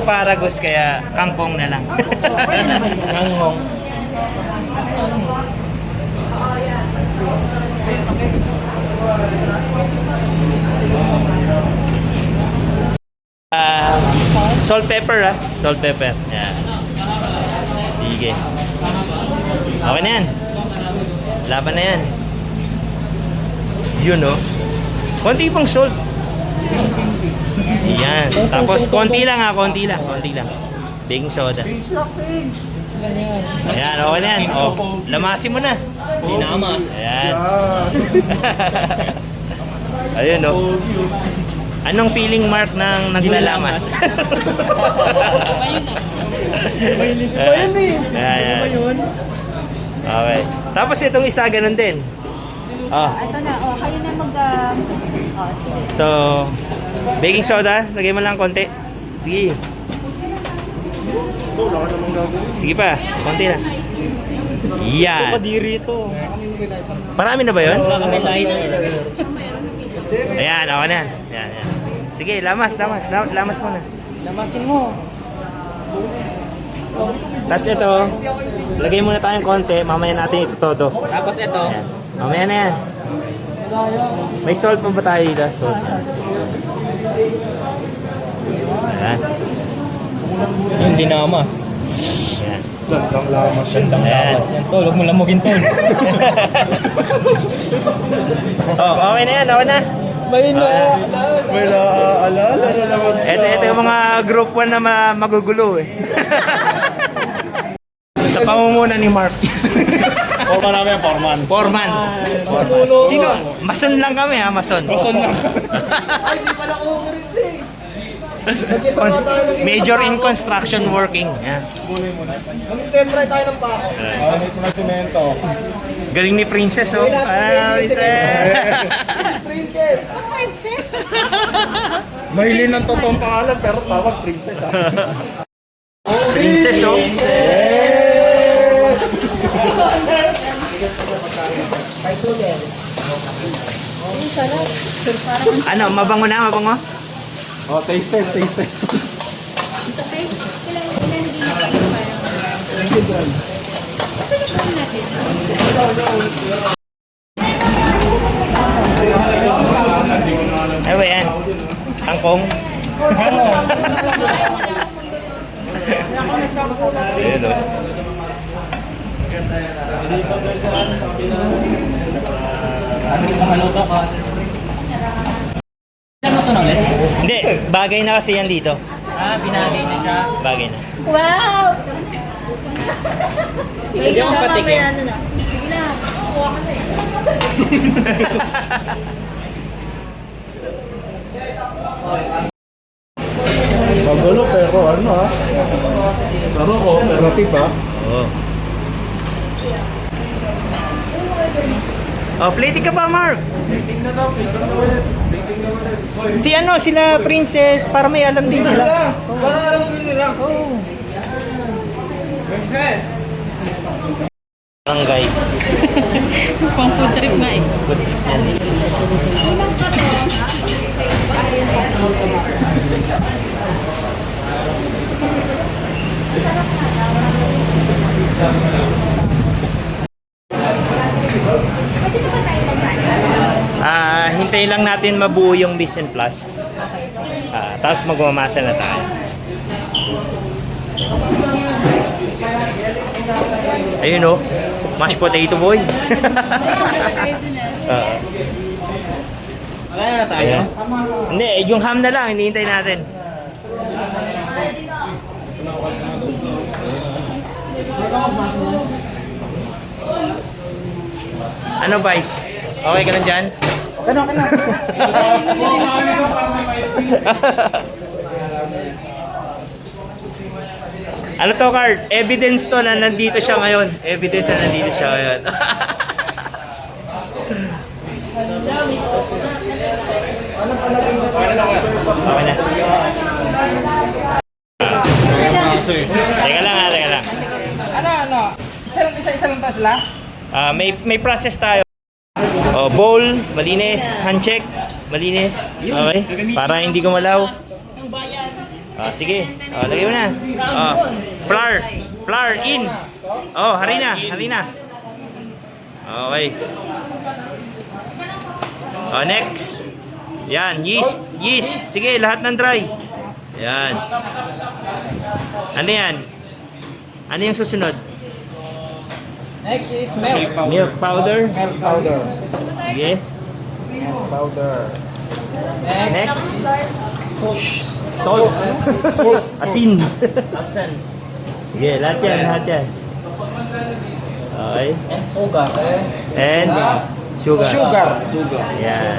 asparagus kaya kangkong na lang. Kangkong. Salt pepper salt pepper. Yan. Sige. Okay na yan. Laban na yan. Yun konti pang salt. Yan. Tapos konti lang konti lang. Baking soda. Ayan, okay na yan. Lamasin mo na. Dinamas. Ayan. Ayun Anong feeling mark ng naglalamas? Mainit pa yan Ayan. Okay. Tapos itong isa, ganun din. Ito na, kayo na So, baking soda, lagay mo lang konti. Sige. Sige pa, konti na. Yan. Kadiri ito. Marami na ba yun? Kakamitay na. Ayan, okay na. Yan. Sige, lamas mo na. Lamasin mo. Tapos ito, lagay muna tayong konti, mamaya natin ito todo. Tapos ito. Ayan. Mamaya na yan. May salt pa ba tayo dito? Salt. Ayan. Yung dinamas. Ayan. Gandang lamas yan. Ayan. Yan tol, huwag mo lamugin tol. Okay na yan, okay na. May May naaalala na naman siya. Ito yung mga group 1 na magugulo Sa pamumuno ni Mark. Forma namin, Forman. Foreman. Sino? Mason lang kami Mason. Mason lang. Ay, di pala ko rin Major in construction working. Yeah. Mag-step right tayo ng pako. Gamit mo na simento. Galing ni Princess Princess! Mailin ng totoong pangalan pero tawag Princess Princess Ano, mabango na, mabango? Oh, taste test. Ano ba yan? Kangkong? Ayan Ano to namin? Hindi, bagay na kasi yan dito. Binagay na siya. Bagay na. Wow! Hindi ako patikin. Sige na, kuha ka na Magulo pero Pero cooperative Oo. Plating ka pa, Mark? Sila Princess, para may alam din sila. Para alam ko nila. Barangay. Pang food trip na Good trip yan. Hintayin lang natin mabuo yung Mise en Place. Tapos magmamasa na tayo. Ayun mashed potato boy. Wala na tayo. Ayan. Hindi, yung ham na lang, hinihintay natin. Ano, Vice? Okay ka na dyan? Okay na. Ano to, Card? Evidence to na nandito siya ngayon. Evidence na nandito siya ngayon. Okay na. Teka lang. Ano? Isa lang pa sila? May process tayo. Bowl, malinis, hand check, malinis. Okay? Para hindi gumalaw. Sige. Lagay mo na. Flour. Flour in. Harina. Harina. Okay. Next. Yan, yeast. Yeast. Sige, lahat ng dry. Yan. Ano yan? Ano yung susunod? Next is milk. Milk powder. Milk powder. Sige. Milk powder. Next. Salt. Asin. Asin. Sige, lahat yan. Okay. And sugar. And sugar. Sugar. Yan.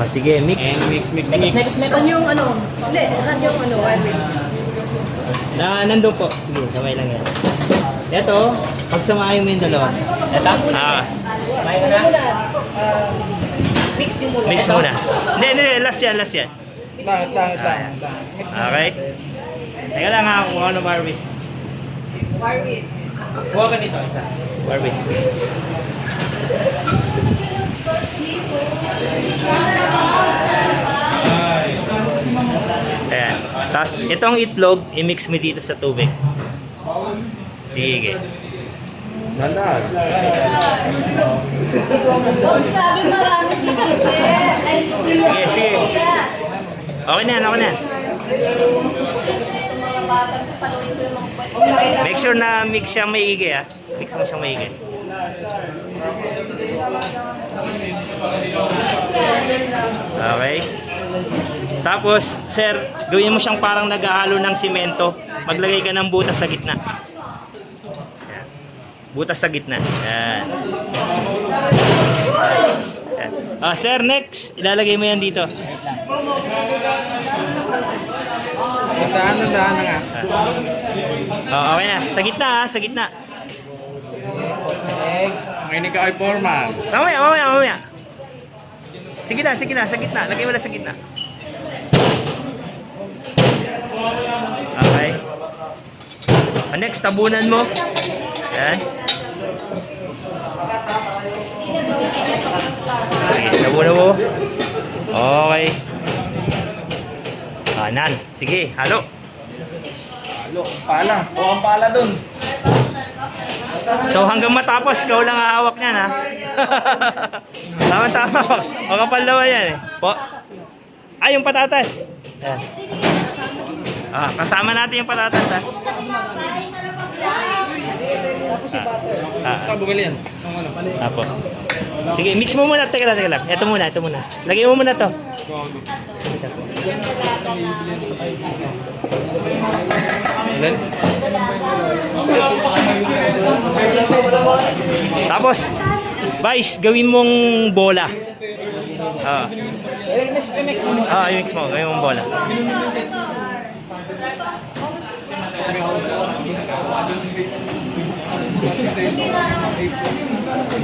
Sige, mix. Mix. Saan yung ano? Hindi, saan yung ano? White Nandun po. Sige, kamay lang yan. Ito, pagsamahin mo yung dalawa. Ito? May na? Mix muna. Hindi, last yan. Lang. Okay. Teka lang ha, kung ano Barbies. Barbies. Kuha ka dito, isa. Barbies. Ayan. Tapos, itong itlog, i-mix mo dito sa tubig. Sige. Huwag sabi marami Sige. Okay na. Make sure na mix siyang maigi ha. Mix mo siyang maigi. Okay. Tapos, sir, gawin mo siyang parang naghahalo ng simento. Maglagay ka ng butas sa gitna. Yan. Butas sa gitna. Yan. Sir, next. Ilalagay mo yan dito. Dahan na nga. Okay na. Sa gitna ha. Sa gitna. Makinig ka kay Foreman. Mamaya. Sige na. Sa gitna. Lagay mo na sa gitna. Okay. Next, tabunan mo. Yan. Okay, tabunan mo. Okay. Nan. Sige, halo. Pala. Ang pala dun. So hanggang matapos, ikaw lang hahawak niyan ha. Tama. Makapal naman yan eh. Yung patatas. Yan. Kasama natin yung patatas ha. Bumili yan. Apo. Sige, mix mo muna. Teka lang. Ito muna. Lagay mo muna to. Tapos, Vice, gawin mong bola. Mix mo. Mix mo. Gawin mong bola.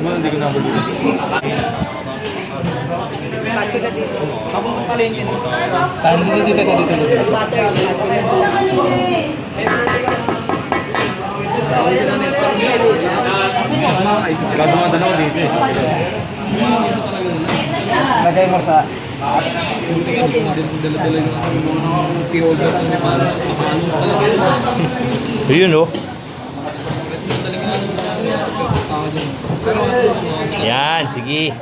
Hindi ko nabulog. Habang sa palengke no? Saan dito. Sigado mga dalawa dito eh. Lagay mo sa Dala-dala yung t-order. Yun oh. Yan, sige.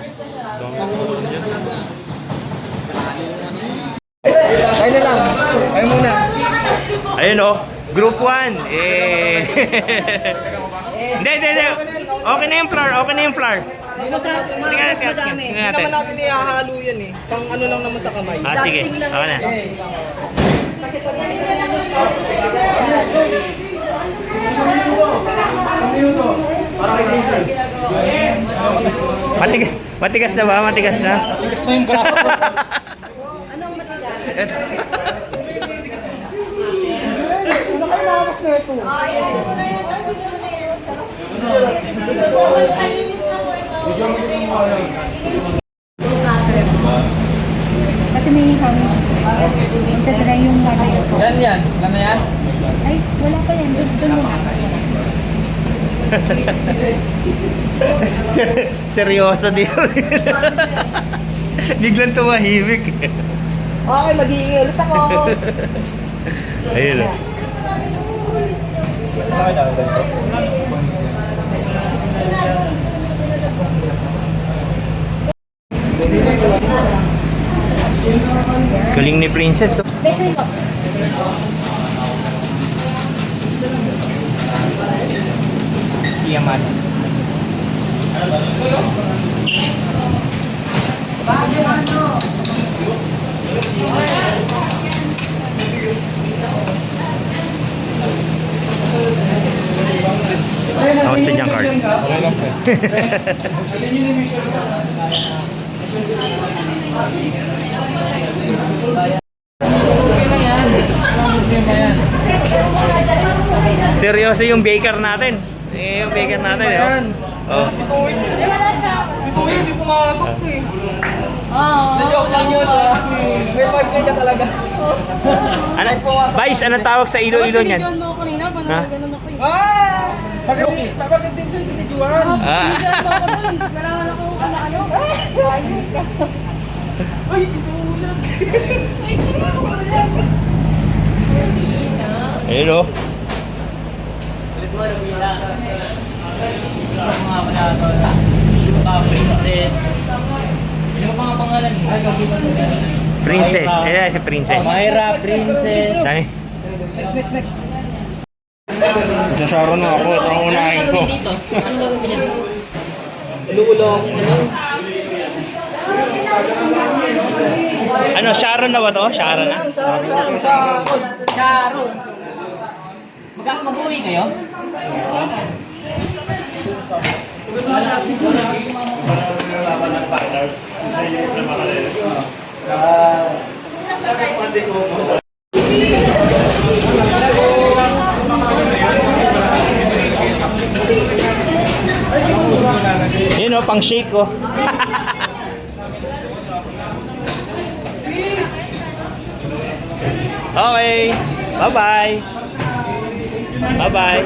Kaya na lang. Kaya muna. Ayun oh. Group 1. Hindi. Okay na yung flour. Hindi naman natin ihahalo yan eh. Pang ano lang naman sa kamay. Sige. Okay na. Matigas na ba? Matigas na? Matigas na yung braso. Anong matigas? Nakailangas na ito. Kasi may hangin. Punta na yung ano yun. Yan. Ano yan? Ay, wala pa yan. Doon muna. Seryoso din. Biglang tumahimik. Okay, mag-iingi ulit ako. Ayun. Oh. Galing ni Princess. Oh. Besa ko. Yaman. Kamusta dyan, Carl? Okay lang, pre. Okay na yan. Walang problema yan. Seryoso yung baker natin. Eh, yung baker natin. Yan. Oh. Si Tuwin, Wala siya. si Tuwin, hindi pumasok eh. Na-joke lang yun. May pag-check ka talaga. Ano? Vice, anong tawag sa Iloilo niyan? Binidyoan mo ako kanina, Ha? parang ganun ako eh. Ah! Bakit din kayo binidyoan? Ah. Binidyoan mo ako dun. Kailangan ako ano. Ayun ka. Ay, si Tuwin. Ayun oh. Princess. Ano pa nga pangalan mo? Princess. Eh, si Princess. Myra, Princess. Dami. Next. Nasaro na ako. Ito ang unahin ko. Ano, Sharon na ba to? Sharon na? Sharon. Mag-uwi kayo? Yun oh, pang shake ko. Okay. Bye-bye. Bye-bye.